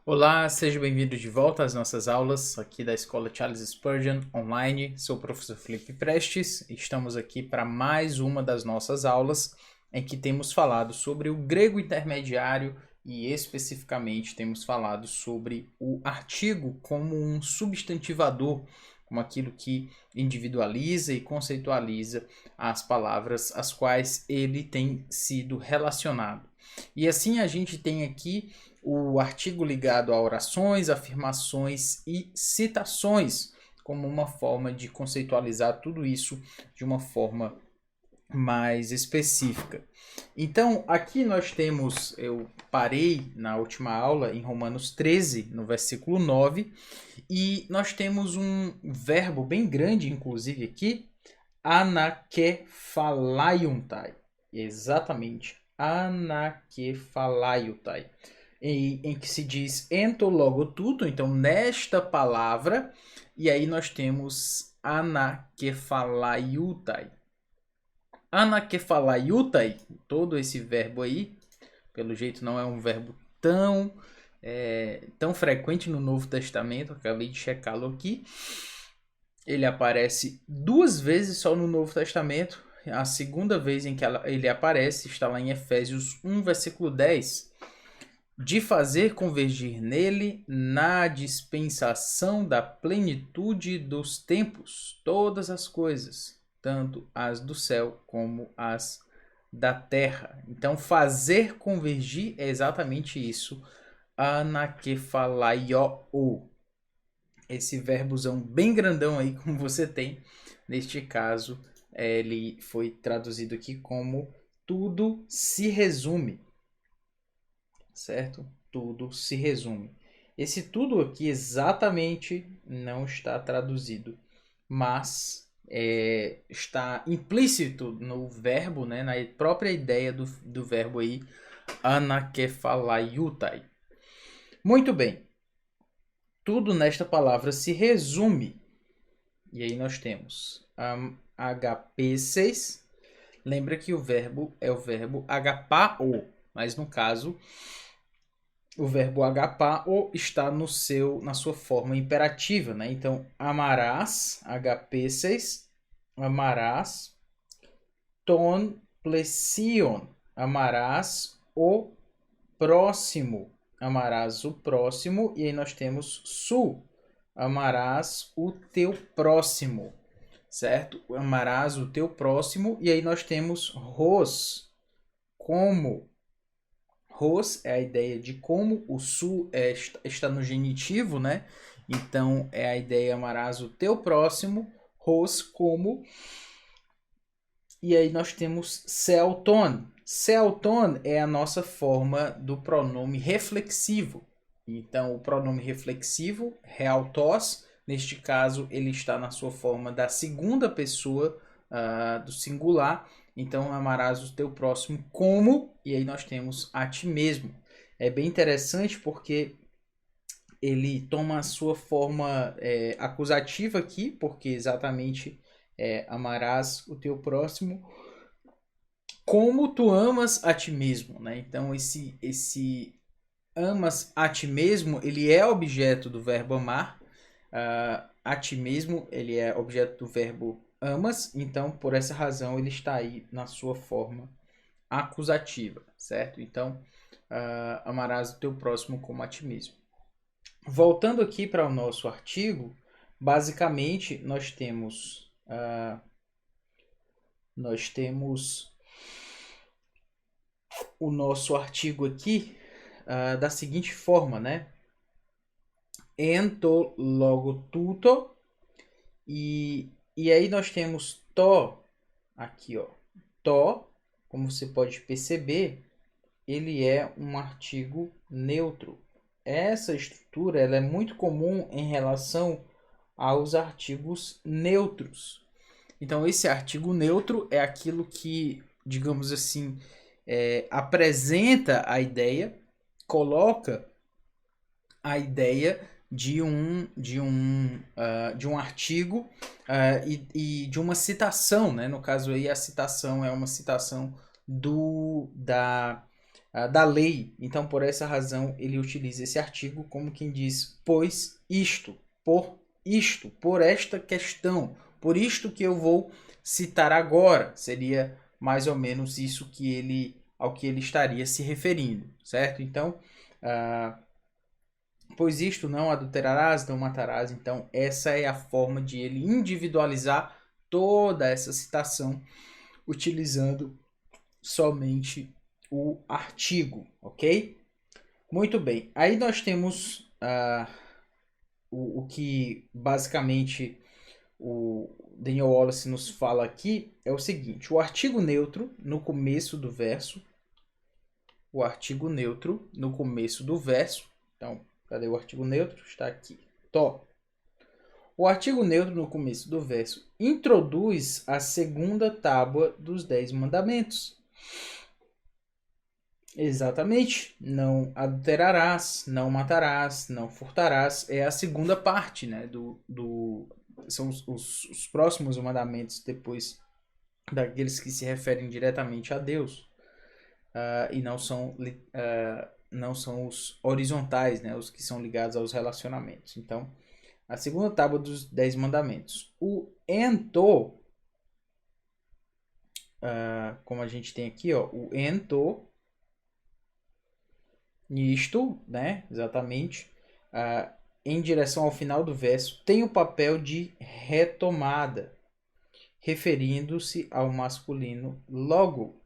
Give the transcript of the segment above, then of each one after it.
Olá, seja bem-vindo de volta às nossas aulas aqui da Escola Charles Spurgeon Online. Sou o professor Felipe Prestes e estamos aqui para mais uma das nossas aulas em que temos falado sobre o grego intermediário e especificamente temos falado sobre o artigo como um substantivador, como aquilo que individualiza e conceitualiza as palavras às quais ele tem sido relacionado. E assim a gente tem aqui o artigo ligado a orações, afirmações e citações, como uma forma de conceitualizar tudo isso de uma forma mais específica. Então, aqui nós temos, eu parei na última aula em Romanos 13, no versículo 9, e nós temos um verbo bem grande, inclusive aqui, anakephalaiuntai. Exatamente, anakephalaiuntai. Em que se diz ento logo tudo, então nesta palavra, e aí nós temos anakephalaiutai. Anakephalaiutai, todo esse verbo aí, pelo jeito não é um verbo tão frequente no Novo Testamento, acabei de checá-lo aqui. Ele aparece duas vezes só no Novo Testamento. A segunda vez em que ele aparece está lá em Efésios 1, versículo 10. De fazer convergir nele, na dispensação da plenitude dos tempos, todas as coisas, tanto as do céu como as da terra. Então, fazer convergir é exatamente isso. Anakefalaio. Esse verbozão bem grandão aí, como você tem. Neste caso, ele foi traduzido aqui como tudo se resume. Certo? Tudo se resume. Esse tudo aqui exatamente não está traduzido, mas está implícito no verbo, né, na própria ideia do verbo aí, anakephalaiutai. Muito bem. Tudo nesta palavra se resume. E aí nós temos HP6. Lembra que o verbo é o verbo agapao, mas no caso o verbo agapao está na sua forma imperativa, né? Então, amarás, HP6, amarás, ton plesion, amarás o próximo, amarás o próximo, e aí nós temos su, amarás o teu próximo, certo? Amarás o teu próximo, e aí nós temos ros, como. Ros é a ideia de como, o su está no genitivo, né? Então é a ideia amarás o teu próximo, ros como. E aí nós temos celton. Celton é a nossa forma do pronome reflexivo. Então o pronome reflexivo, realtos, neste caso ele está na sua forma da segunda pessoa do singular. Então amarás o teu próximo como, e aí nós temos a ti mesmo. É bem interessante porque ele toma a sua forma acusativa aqui, porque exatamente amarás o teu próximo como tu amas a ti mesmo, né? Então esse amas a ti mesmo, ele é objeto do verbo amar. A ti mesmo, ele é objeto do verbo amas, então por essa razão ele está aí na sua forma acusativa, certo? Então, amarás o teu próximo como a ti mesmo. Voltando aqui para o nosso artigo, basicamente nós temos o nosso artigo aqui da seguinte forma, né? Ento logo tuto, e aí nós temos to aqui, ó. To, como você pode perceber, ele é um artigo neutro. Essa estrutura ela é muito comum em relação aos artigos neutros. Então, esse artigo neutro é aquilo que, digamos assim, apresenta a ideia, coloca a ideia de um artigo e de uma citação, né? No caso aí, a citação é uma citação da lei. Então, por essa razão, ele utiliza esse artigo como quem diz, pois isto, por esta questão, por isto que eu vou citar agora. Seria mais ou menos isso ao que ele estaria se referindo, certo? Então, pois isto não adulterarás, não matarás. Então, essa é a forma de ele individualizar toda essa citação, utilizando somente o artigo, ok? Muito bem. Aí nós temos o que basicamente o Daniel Wallace nos fala aqui é o seguinte: o artigo neutro no começo do verso, então, cadê o artigo neutro? Está aqui. O artigo neutro no começo do verso introduz a segunda tábua dos 10 mandamentos. Exatamente. Não adulterarás, não matarás, não furtarás. É a segunda parte, né? São os próximos mandamentos depois daqueles que se referem diretamente a Deus. E não são os horizontais, né? Os que são ligados aos relacionamentos. Então, a segunda tábua dos 10 mandamentos. O ento, como a gente tem aqui, ó, o ento, nisto, né, exatamente, em direção ao final do verso, tem o papel de retomada, referindo-se ao masculino logo,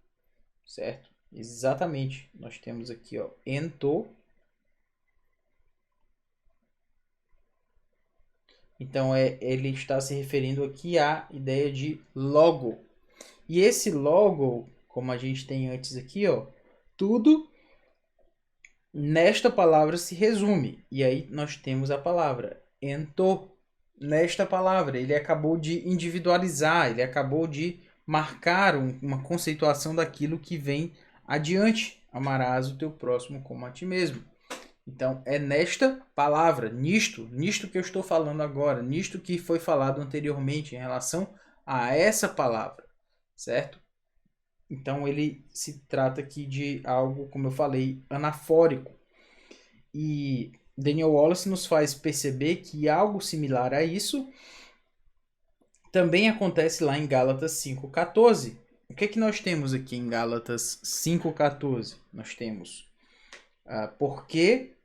certo? Exatamente, nós temos aqui, ó, ento. Então, ele está se referindo aqui à ideia de logo. E esse logo, como a gente tem antes aqui, ó, tudo nesta palavra se resume. E aí nós temos a palavra ento. Nesta palavra, ele acabou de individualizar, ele acabou de marcar uma conceituação daquilo que vem adiante. Amarás o teu próximo como a ti mesmo. Então, é nesta palavra, nisto que eu estou falando agora, nisto que foi falado anteriormente em relação a essa palavra, certo? Então, ele se trata aqui de algo, como eu falei, anafórico. E Daniel Wallace nos faz perceber que algo similar a isso também acontece lá em Gálatas 5,14. O que é que nós temos aqui em Gálatas 5,14? Nós temos porque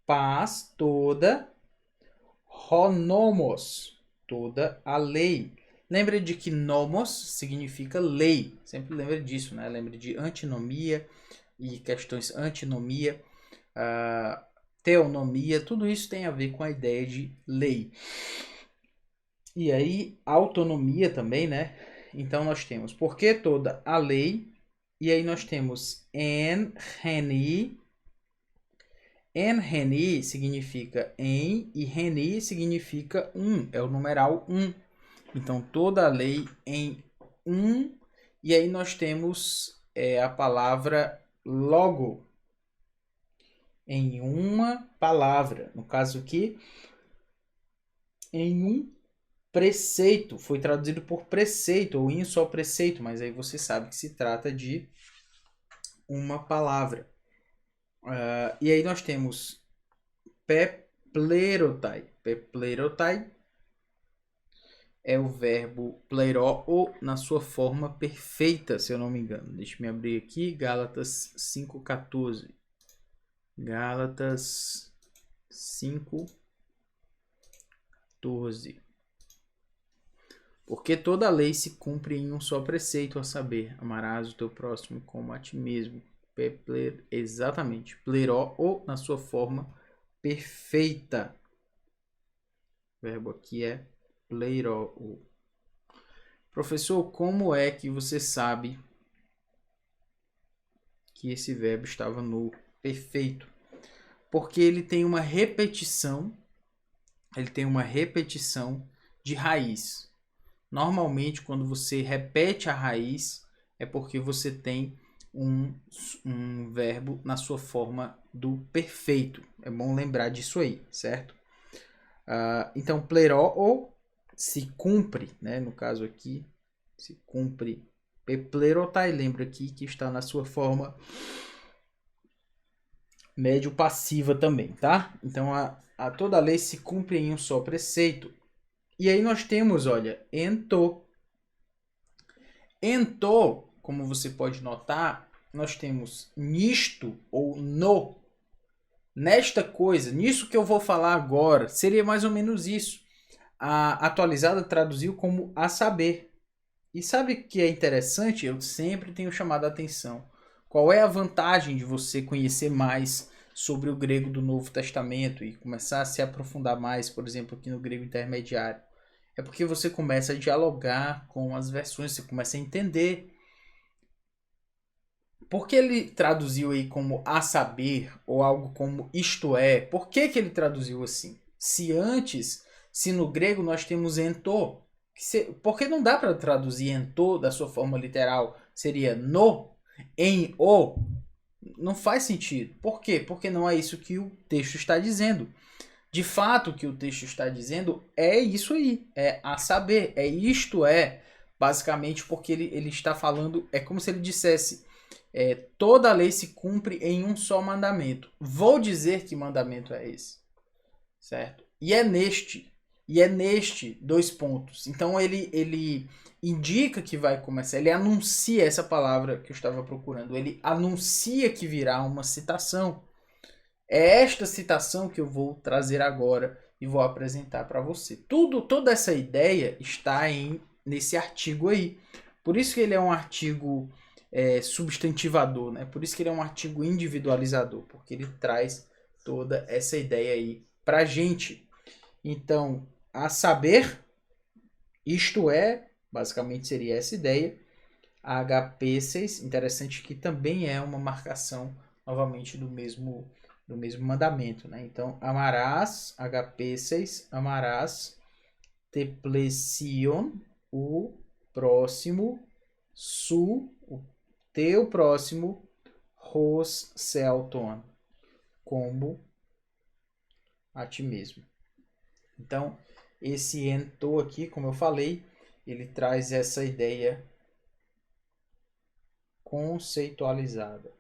paz toda, nomos, toda a lei. Lembra de que nomos significa lei. Sempre lembra disso, né? Lembra de antinomia e questões antinomia, teonomia, tudo isso tem a ver com a ideia de lei. E aí, autonomia também, né? Então nós temos porque toda a lei, e aí nós temos en reni. En reni significa em e reni significa é o numeral 1. Então toda a lei em 1, e aí nós temos a palavra logo, em uma palavra, no caso aqui, em um preceito, foi traduzido por preceito, ou em só preceito, mas aí você sabe que se trata de uma palavra. E aí nós temos peplerotai. Peplerotai é o verbo pleró, ou na sua forma perfeita, se eu não me engano. Deixa eu abrir aqui, Gálatas 5,14. Gálatas 5,14. Porque toda a lei se cumpre em um só preceito, a saber, amarás o teu próximo como a ti mesmo. Exatamente, pleró, ou na sua forma perfeita. O verbo aqui é pleró. Professor, como é que você sabe que esse verbo estava no perfeito? Porque ele tem uma repetição, de raiz. Normalmente, quando você repete a raiz, é porque você tem um verbo na sua forma do perfeito. É bom lembrar disso aí, certo? Então, pleró, ou se cumpre, né? No caso aqui, se cumpre Peplerotai, lembra aqui que está na sua forma médio passiva também, tá? Então a toda lei se cumpre em um só preceito. E aí nós temos, olha, ento. Ento, como você pode notar, nós temos nisto ou no. Nesta coisa, nisso que eu vou falar agora, seria mais ou menos isso. A atualizada traduziu como a saber. E sabe o que é interessante? Eu sempre tenho chamado a atenção. Qual é a vantagem de você conhecer mais sobre o grego do Novo Testamento e começar a se aprofundar mais, por exemplo, aqui no grego intermediário? É porque você começa a dialogar com as versões, você começa a entender. Por que ele traduziu aí como a saber ou algo como isto é? Por que ele traduziu assim? Se no grego nós temos ento, porque não dá para traduzir ento da sua forma literal? Seria no, em o. Não faz sentido. Por quê? Porque não é isso que o texto está dizendo. De fato, o que o texto está dizendo é isso aí. É a saber. É isto é. Basicamente porque ele está falando. É como se ele dissesse. Toda a lei se cumpre em um só mandamento. Vou dizer que mandamento é esse. Certo? E é neste, dois pontos. Então ele indica que vai começar. Ele anuncia essa palavra que eu estava procurando. Ele anuncia que virá uma citação. É esta citação que eu vou trazer agora e vou apresentar para você. Toda essa ideia está nesse artigo aí. Por isso que ele é um artigo substantivador, né? Por isso que ele é um artigo individualizador, porque ele traz toda essa ideia aí para a gente. Então, a saber, isto é, basicamente seria essa ideia. A HP6, interessante que também é uma marcação, novamente, do mesmo mandamento, né? Então, amarás, HP6, amarás, teplesion, o próximo, o teu próximo, ros celton, como a ti mesmo. Então, esse ento aqui, como eu falei, ele traz essa ideia conceitualizada.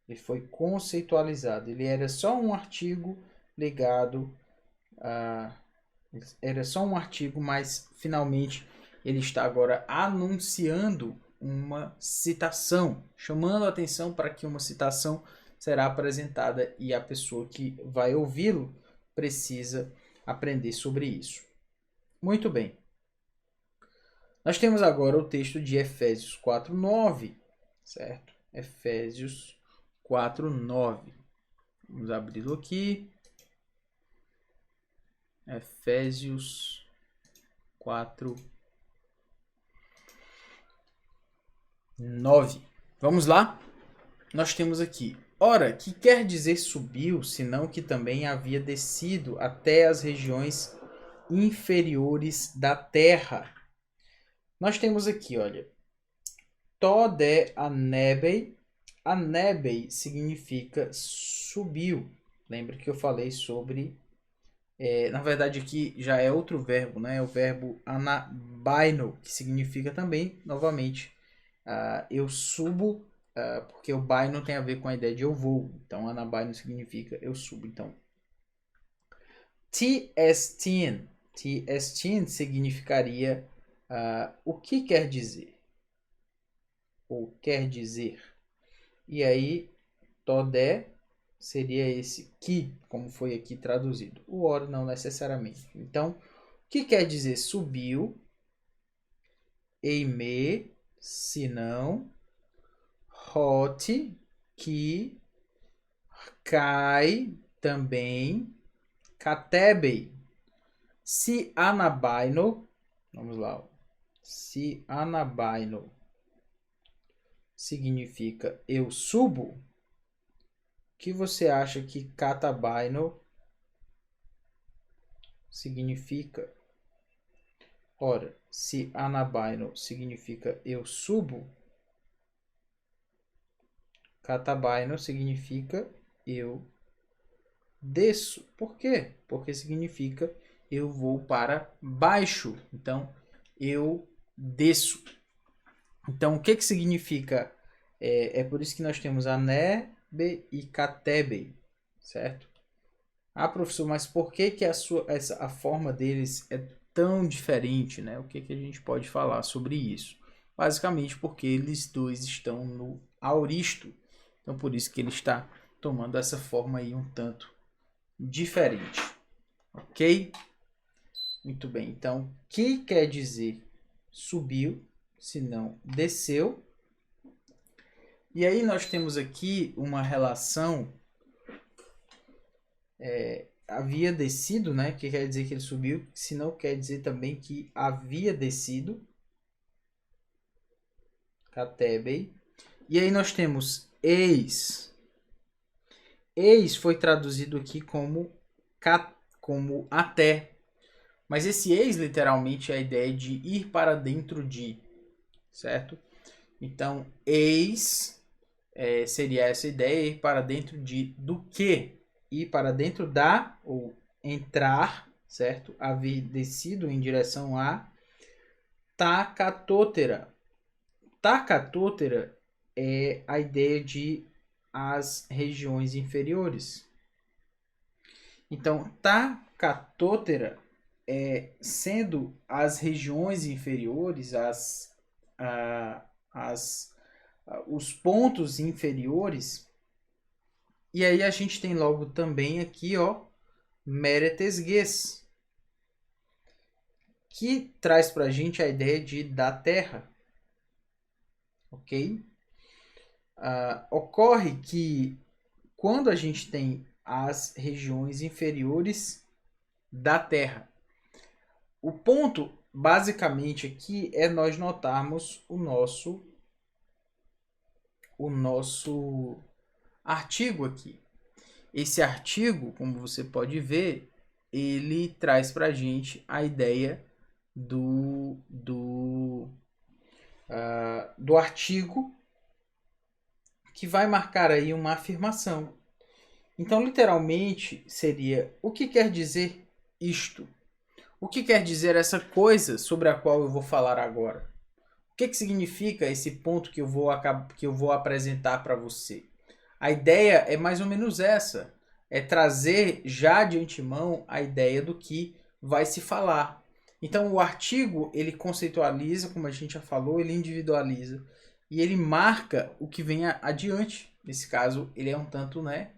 Ele foi conceitualizado. Ele era só um artigo ligado a... Era só um artigo, mas finalmente ele está agora anunciando uma citação, chamando a atenção para que uma citação será apresentada e a pessoa que vai ouvi-lo precisa aprender sobre isso. Muito bem. Nós temos agora o texto de Efésios 4:9, certo? Efésios 4:9. Vamos abri-lo aqui. Efésios 4:9. Vamos lá? Nós temos aqui. Ora, que quer dizer subiu, senão que também havia descido até as regiões inferiores da terra. Nós temos aqui, olha. Tode anebei. Anebei significa subiu. Lembra que eu falei sobre... na verdade aqui já é outro verbo, né? É o verbo anabaino, que significa também, novamente, eu subo, porque o baino tem a ver com a ideia de eu vou. Então, anabaino significa eu subo. Então, T-estin significaria o que quer dizer? Ou quer dizer. E aí, todé seria esse que, como foi aqui traduzido. O or não necessariamente. Então, o que quer dizer subiu? Eime, se não. Hot, que. Cai, também. Catebei. Se anabaino. Vamos lá. Se anabaino significa eu subo. O que você acha que catabaino significa? Ora, se anabaino significa eu subo, catabaino significa eu desço. Por quê? Porque significa eu vou para baixo. Então, eu desço. Então, o que que significa? É por isso que nós temos Anebe e Catebe, certo? Ah, professor, mas por que que a forma deles é tão diferente, né? O que que a gente pode falar sobre isso? Basicamente porque eles dois estão no auristo. Então, por isso que ele está tomando essa forma aí um tanto diferente. Ok? Muito bem. Então, que quer dizer subiu, se não desceu. E aí nós temos aqui uma relação havia descido, né? Que quer dizer que ele subiu, se não quer dizer também que havia descido. Catebei. E aí nós temos eis. Eis foi traduzido aqui como até. Mas esse eis literalmente é a ideia de ir para dentro de, certo? Então, eis seria essa ideia, ir para dentro de do que? Ir para dentro da, ou entrar, certo? Haver descido em direção a Takatotera. Takatotera é a ideia de as regiões inferiores. Então, Takatotera sendo as regiões inferiores, os pontos inferiores. E aí a gente tem logo também aqui, ó, Meretesgues, que traz para a gente a ideia de da terra, ok? Ocorre que quando a gente tem as regiões inferiores da terra, o ponto basicamente aqui é nós notarmos o nosso artigo aqui. Esse artigo, como você pode ver, ele traz para a gente a ideia do artigo que vai marcar aí uma afirmação. Então, literalmente, seria o que quer dizer isto? O que quer dizer essa coisa sobre a qual eu vou falar agora? O que significa esse ponto que eu vou apresentar para você? A ideia é mais ou menos essa. É trazer já de antemão a ideia do que vai se falar. Então o artigo ele conceitualiza, como a gente já falou, ele individualiza e ele marca o que vem adiante. Nesse caso, ele é um tanto, né,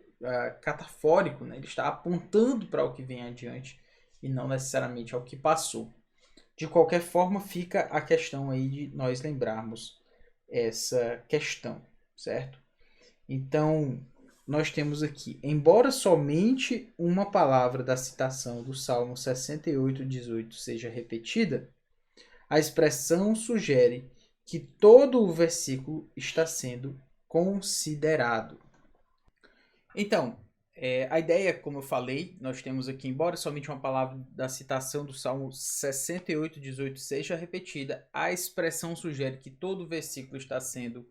catafórico, né? Ele está apontando para o que vem adiante e não necessariamente ao que passou. De qualquer forma, fica a questão aí de nós lembrarmos essa questão, certo? Então, nós temos aqui, embora somente uma palavra da citação do Salmo 68:18 seja repetida, a expressão sugere que todo o versículo está sendo considerado. Então, a ideia, como eu falei, nós temos aqui, embora somente uma palavra da citação do Salmo 68:18 seja repetida, a expressão sugere que todo o versículo está sendo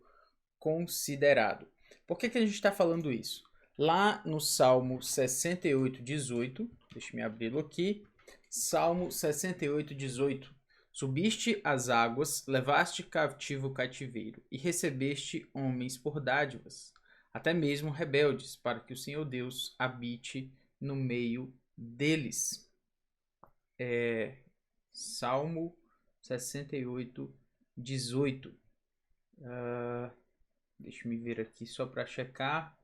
considerado. Por que a gente está falando isso? Lá no Salmo 68:18, deixa eu abri-lo aqui, Salmo 68:18, subiste as águas, levaste cativo o cativeiro e recebeste homens por dádivas, até mesmo rebeldes, para que o Senhor Deus habite no meio deles. Salmo 68:18. Deixa eu ver aqui só para checar.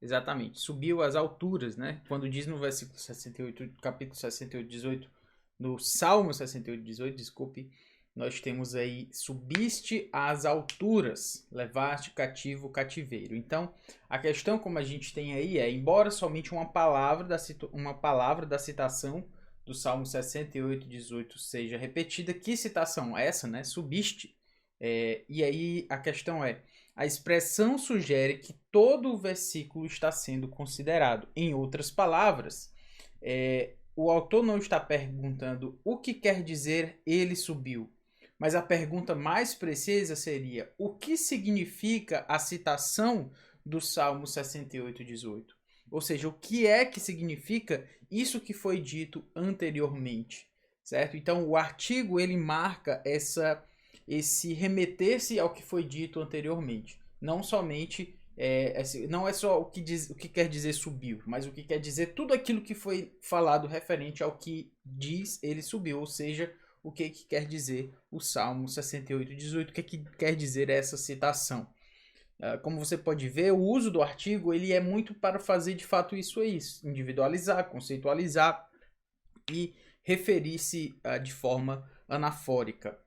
Exatamente. Subiu às alturas, né? Quando diz no versículo 68, capítulo 68:18, no Salmo 68:18, desculpe, nós temos aí, subiste às alturas, levaste cativo o cativeiro. Então, a questão como a gente tem aí é, embora somente uma palavra da citação do Salmo 68:18 seja repetida, que citação essa, né? Subiste. E aí a questão é, a expressão sugere que todo o versículo está sendo considerado. Em outras palavras, o autor não está perguntando o que quer dizer ele subiu, mas a pergunta mais precisa seria o que significa a citação do Salmo 68:18? Ou seja, o que é que significa isso que foi dito anteriormente? certo? Então, o artigo ele marca esse remeter-se ao que foi dito anteriormente. Não somente, não é só o que quer dizer subiu, mas o que quer dizer tudo aquilo que foi falado referente ao que diz ele subiu, ou seja, o que quer dizer o Salmo 68:18, o que quer dizer essa citação. Como você pode ver, o uso do artigo ele é muito para fazer de fato isso individualizar, conceitualizar e referir-se de forma anafórica.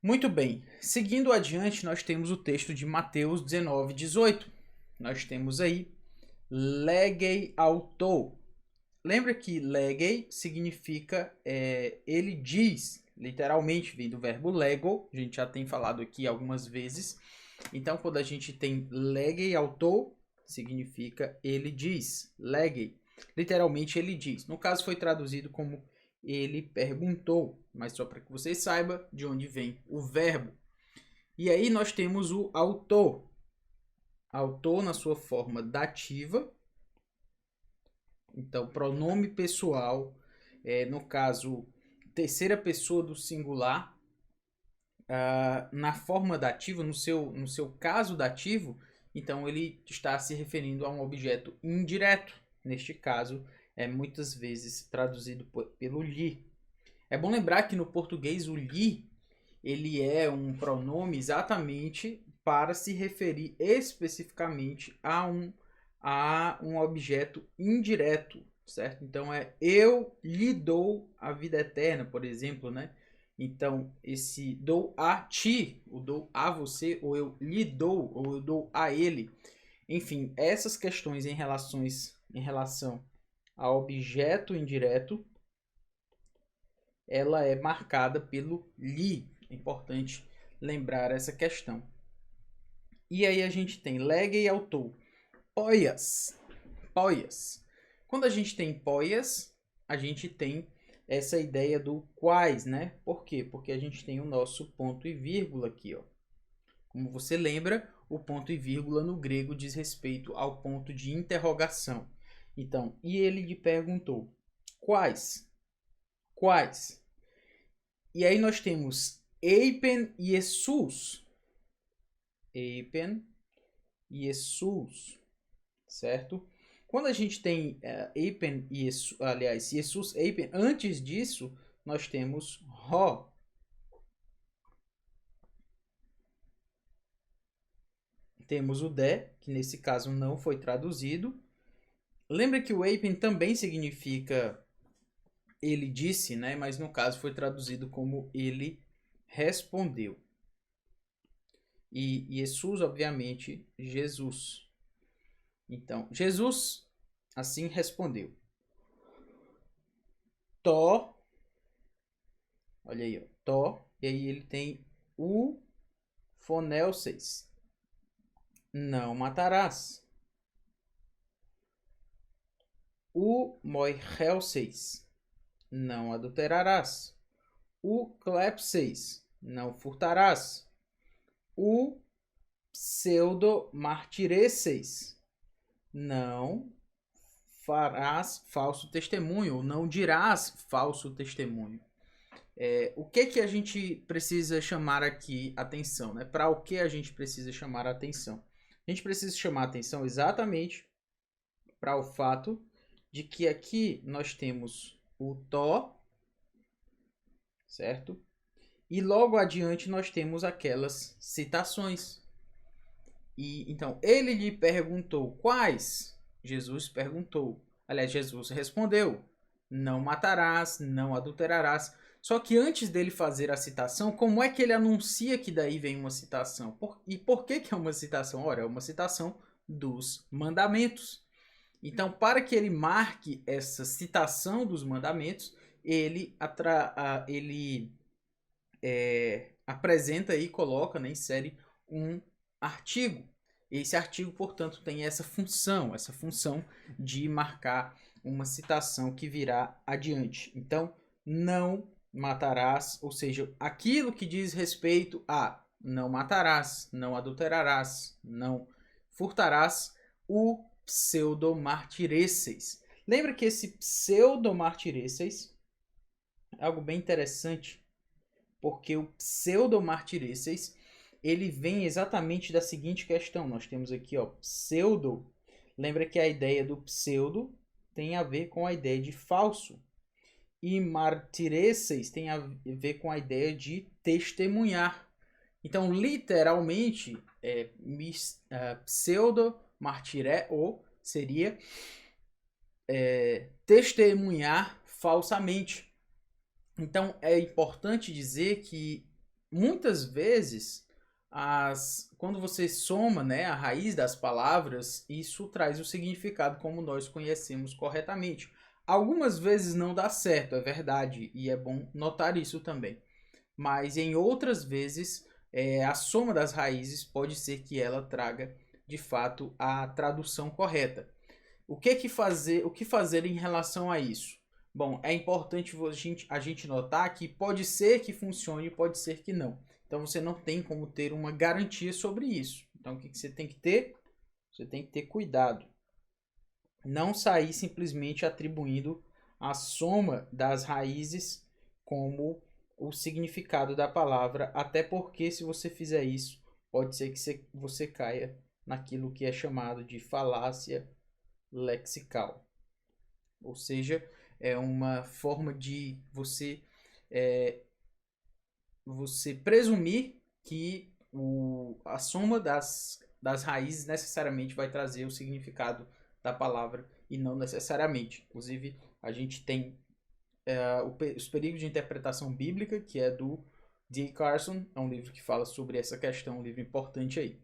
Muito bem, seguindo adiante, nós temos o texto de Mateus 19:18. Nós temos aí, legei autou. Lembra que legei significa ele diz, literalmente vem do verbo lego, a gente já tem falado aqui algumas vezes. Então, quando a gente tem legei autou, significa ele diz, legei. Literalmente ele diz. No caso foi traduzido como ele perguntou, mas só para que você saiba de onde vem o verbo. E aí nós temos o autor. Autor na sua forma dativa. Então, pronome pessoal, no caso, terceira pessoa do singular. Na forma dativo, no seu caso dativo, então ele está se referindo a um objeto indireto. Neste caso, é muitas vezes traduzido pelo lhe. É bom lembrar que no português o lhe ele é um pronome exatamente para se referir especificamente a um objeto indireto, certo? Então é eu lhe dou a vida eterna, por exemplo, né? Então, esse dou a ti, ou dou a você, ou eu lhe dou, ou eu dou a ele. Enfim, essas questões em relação ao objeto indireto, ela é marcada pelo lhe. É importante lembrar essa questão. E aí a gente tem legei autou. Poias. Poias. Quando a gente tem poias, a gente tem essa ideia do quais, né? Por quê? Porque a gente tem o nosso ponto e vírgula aqui, ó. Como você lembra, o ponto e vírgula no grego diz respeito ao ponto de interrogação. Então, e ele lhe perguntou: quais? Quais? E aí nós temos eipen e Jesus. Eipen e Jesus, certo? Quando a gente tem eipen e Jesus, aliás, Jesus, eipen, antes disso, nós temos ro. Temos o de, que nesse caso não foi traduzido. Lembra que o eipen também significa ele disse, né? Mas no caso foi traduzido como ele respondeu. E Jesus, obviamente, Jesus. Então, Jesus assim respondeu. Tó, olha aí, ó, tó, e aí ele tem o fonel 6. Não matarás. O moirel 6. Não adulterarás. O clep 6. Não furtarás. O pseudo-martirê 6. Não farás falso testemunho, ou não dirás falso testemunho. O que a gente precisa chamar aqui atenção, né? Para o que a gente precisa chamar a atenção? A gente precisa chamar a atenção exatamente para o fato de que aqui nós temos o tó, certo? E logo adiante nós temos aquelas citações. E então ele lhe perguntou quais? Jesus perguntou. Aliás, Jesus respondeu: não matarás, não adulterarás. Só que antes dele fazer a citação, como é que ele anuncia que daí vem uma citação? E por que é uma citação? Ora, é uma citação dos mandamentos. Então, para que ele marque essa citação dos mandamentos, ele apresenta e coloca, né, insere um artigo. Esse artigo, portanto, tem essa função de marcar uma citação que virá adiante. Então, não matarás, ou seja, aquilo que diz respeito a não matarás, não adulterarás, não furtarás, o pseudomartireces. Lembra que esse pseudomartireces algo bem interessante, porque o pseudo-martireseis, ele vem exatamente da seguinte questão. Nós temos aqui, ó, pseudo. Lembra que a ideia do pseudo tem a ver com a ideia de falso. E martireseis tem a ver com a ideia de testemunhar. Então, literalmente, pseudo-martireo seria testemunhar falsamente. Então, é importante dizer que muitas vezes, quando você soma, né, a raiz das palavras, isso traz o significado como nós conhecemos corretamente. Algumas vezes não dá certo, é verdade, e é bom notar isso também. Mas em outras vezes, a soma das raízes pode ser que ela traga, de fato, a tradução correta. O que fazer em relação a isso? Bom, é importante a gente notar que pode ser que funcione, pode ser que não. Então você não tem como ter uma garantia sobre isso. Então o que você tem que ter? Você tem que ter cuidado. Não sair simplesmente atribuindo a soma das raízes como o significado da palavra, até porque se você fizer isso, pode ser que você caia naquilo que é chamado de falácia lexical. Ou seja, é uma forma de você presumir que a soma das raízes necessariamente vai trazer o significado da palavra e não necessariamente. Inclusive, a gente tem os perigos de interpretação bíblica, que é do D. Carson, é um livro que fala sobre essa questão, um livro importante aí.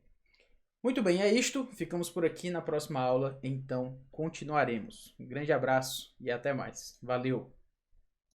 Muito bem, é isto. Ficamos por aqui na próxima aula, então continuaremos. Um grande abraço e até mais. Valeu!